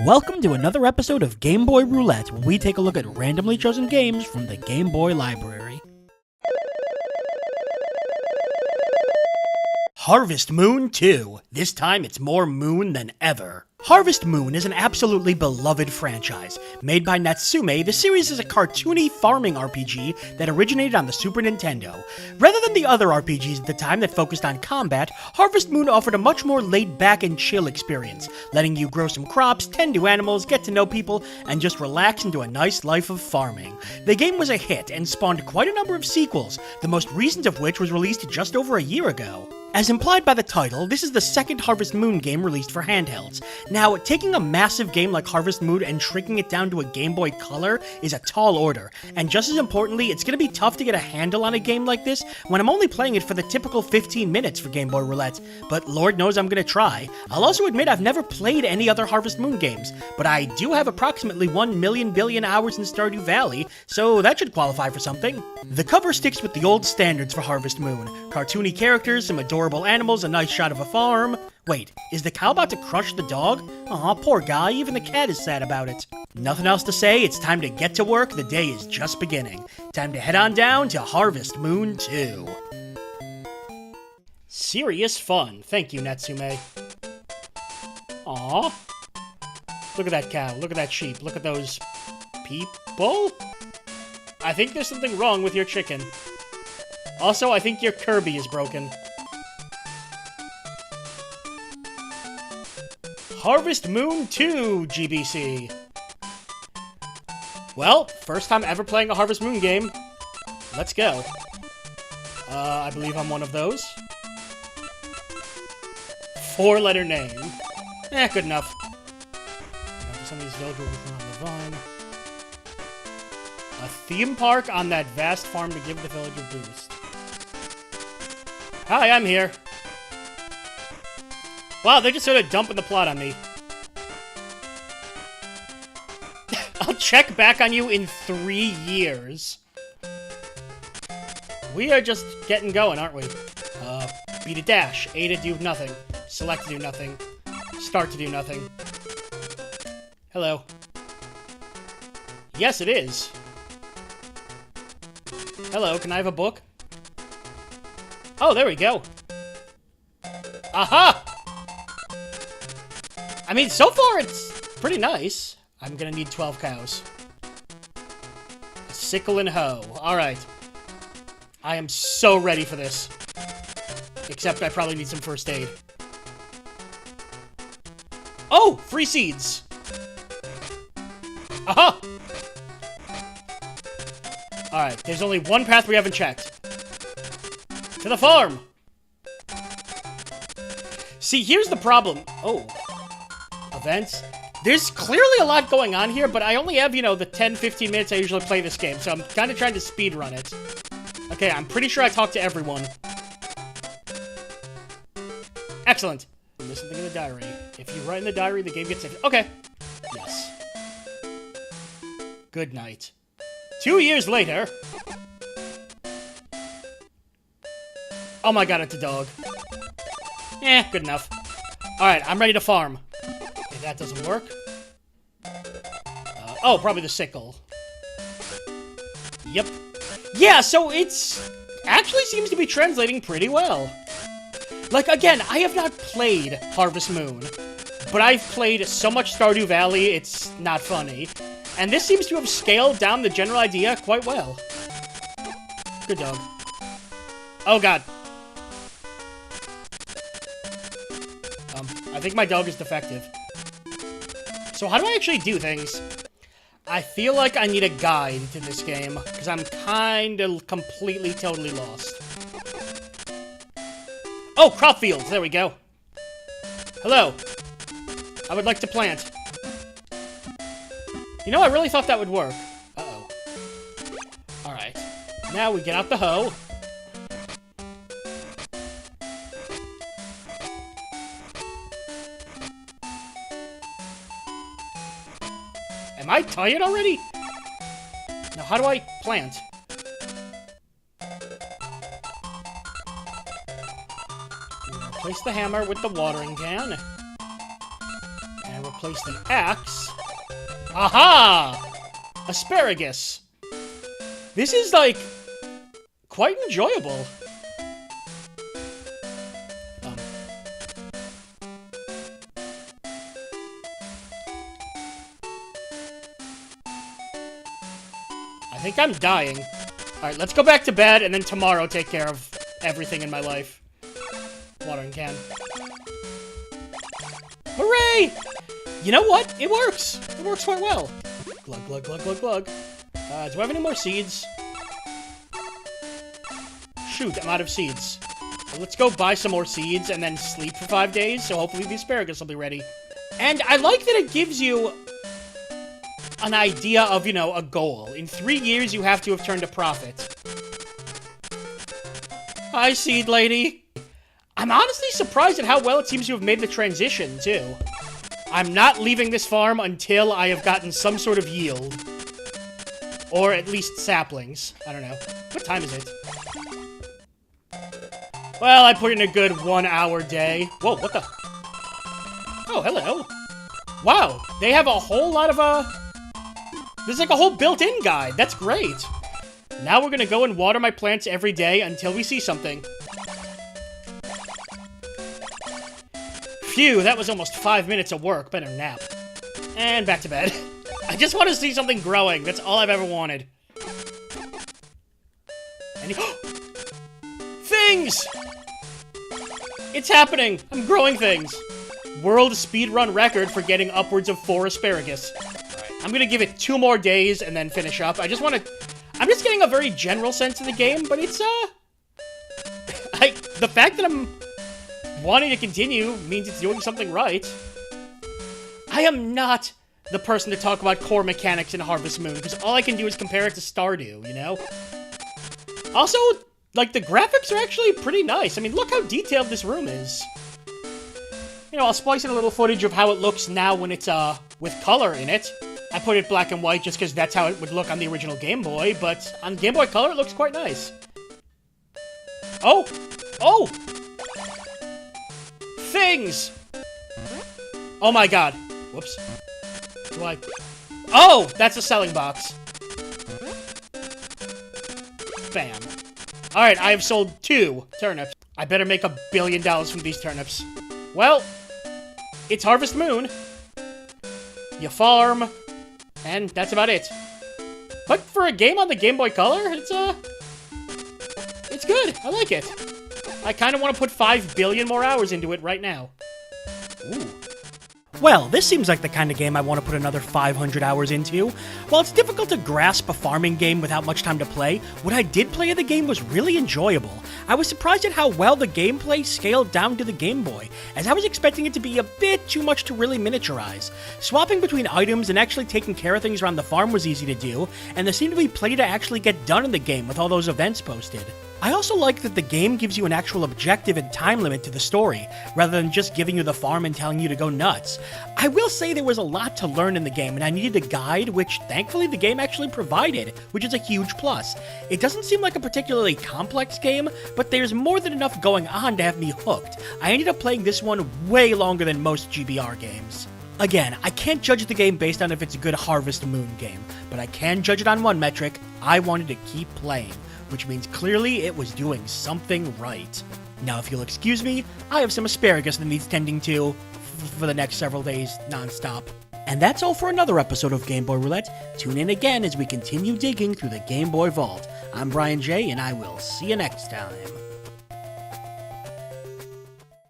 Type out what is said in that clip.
Welcome to another episode of Game Boy Roulette, where we take a look at randomly chosen games from the Game Boy library. Harvest Moon 2. This time it's more moon than ever. Harvest Moon is an absolutely beloved franchise. Made by Natsume, the series is a cartoony farming RPG that originated on the Super Nintendo. Rather than the other RPGs at the time that focused on combat, Harvest Moon offered a much more laid-back and chill experience, letting you grow some crops, tend to animals, get to know people, and just relax into a nice life of farming. The game was a hit and spawned quite a number of sequels, the most recent of which was released just over a year ago. As implied by the title, this is the second Harvest Moon game released for handhelds. Now, taking a massive game like Harvest Moon and shrinking it down to a Game Boy Color is a tall order, and just as importantly, it's going to be tough to get a handle on a game like this when I'm only playing it for the typical 15 minutes for Game Boy Roulette, but Lord knows I'm going to try. I'll also admit I've never played any other Harvest Moon games, but I do have approximately 1 million billion hours in Stardew Valley, so that should qualify for something. The cover sticks with the old standards for Harvest Moon: cartoony characters, some adorable animals, a nice shot of a farm. Wait, is the cow about to crush the dog? Aw, poor guy, even the cat is sad about it. Nothing else to say, it's time to get to work, the day is just beginning. Time to head on down to Harvest Moon 2. Serious fun, thank you, Natsume. Aw. Look at that cow, look at that sheep, look at those people? I think there's something wrong with your chicken. Also, I think your Kirby is broken. Harvest Moon 2, GBC. Well, first time ever playing a Harvest Moon game. Let's go. I believe I'm one of those. 4-letter name. Good enough. Some of these villagers on the vine. A theme park on that vast farm to give the village a boost. Hi, I'm here. Wow, they're just sort of dumping the plot on me. I'll check back on you in 3 years. We are just getting going, aren't we? B to dash, A to do nothing, select to do nothing, start to do nothing. Hello. Yes, it is. Hello, can I have a book? Oh, there we go. Aha! I mean, so far it's pretty nice. I'm gonna need 12 cows. A sickle and hoe. Alright. I am so ready for this. Except I probably need some first aid. Oh! Free seeds! Aha! Alright, there's only one path we haven't checked. To the farm! See, here's the problem. Oh. Events. There's clearly a lot going on here, but I only have, you know, the 10-15 minutes I usually play this game, so I'm kind of trying to speed run it. Okay, I'm pretty sure I talked to everyone. Excellent. There's something in the diary. If you write in the diary, the game gets saved. Okay. Yes. Good night. 2 years later. Oh my god, it's a dog. Good enough. Alright, I'm ready to farm. Okay, that doesn't work. Oh, probably the sickle. Yep. Yeah, so it's actually seems to be translating pretty well. Like, again, I have not played Harvest Moon, but I've played so much Stardew Valley, it's not funny. And this seems to have scaled down the general idea quite well. Good dog. Oh, God. I think my dog is defective. So how do I actually do things? I feel like I need a guide to this game, because I'm kind of completely, totally lost. Oh, crop fields! There we go. Hello. I would like to plant. You know, I really thought that would work. Uh-oh. Alright. Now we get out the hoe. Am I tired already? Now, how do I plant? Replace the hammer with the watering can. And place the axe. Aha! Asparagus. This is, like, quite enjoyable. I think I'm dying. Alright, let's go back to bed, and then tomorrow take care of everything in my life. Watering can. Hooray! You know what? It works. It works quite well. Glug, glug, glug, glug, glug. Do I have any more seeds? Shoot, I'm out of seeds. Well, let's go buy some more seeds and then sleep for 5 days, so hopefully the asparagus will be ready. And I like that it gives you an idea of, you know, a goal. In 3 years, you have to have turned a profit. Hi, seed lady. I'm honestly surprised at how well it seems to have made the transition, too. I'm not leaving this farm until I have gotten some sort of yield. Or at least saplings. I don't know. What time is it? Well, I put in a good 1 hour day. Whoa, what the? Oh, hello. Wow, they have a whole lot of, there's like a whole built-in guide. That's great. Now we're gonna go and water my plants every day until we see something. Phew, that was almost 5 minutes of work. Better nap. And back to bed. I just want to see something growing. That's all I've ever wanted. And things! It's happening! I'm growing things! World speedrun record for getting upwards of 4 asparagus. I'm gonna give it 2 more days and then finish up. I'm just getting a very general sense of the game, but it's, the fact that I'm wanting to continue means it's doing something right. I am not the person to talk about core mechanics in Harvest Moon, because all I can do is compare it to Stardew, you know? Also, like, the graphics are actually pretty nice. I mean, look how detailed this room is. You know, I'll splice in a little footage of how it looks now when it's, with color in it. I put it black and white just because that's how it would look on the original Game Boy, but on Game Boy Color, it looks quite nice. Oh! Oh! Things! Oh my god. Whoops. Do I... Oh! That's a selling box. Bam. Alright, I have sold 2 turnips. I better make $1 billion from these turnips. Well, it's Harvest Moon. You farm, and that's about it. But for a game on the Game Boy Color, it's good. I like it. I kind of want to put 5 billion more hours into it right now. Ooh. Well, this seems like the kind of game I want to put another 500 hours into. While it's difficult to grasp a farming game without much time to play, what I did play of the game was really enjoyable. I was surprised at how well the gameplay scaled down to the Game Boy, as I was expecting it to be a bit too much to really miniaturize. Swapping between items and actually taking care of things around the farm was easy to do, and there seemed to be plenty to actually get done in the game with all those events posted. I also like that the game gives you an actual objective and time limit to the story, rather than just giving you the farm and telling you to go nuts. I will say there was a lot to learn in the game, and I needed a guide, which thankfully the game actually provided, which is a huge plus. It doesn't seem like a particularly complex game, but there's more than enough going on to have me hooked. I ended up playing this one way longer than most GBR games. Again, I can't judge the game based on if it's a good Harvest Moon game, but I can judge it on one metric: I wanted to keep playing, which means clearly it was doing something right. Now, if you'll excuse me, I have some asparagus that needs tending to for the next several days, non-stop. And that's all for another episode of Game Boy Roulette. Tune in again as we continue digging through the Game Boy vault. I'm Brian J, and I will see you next time.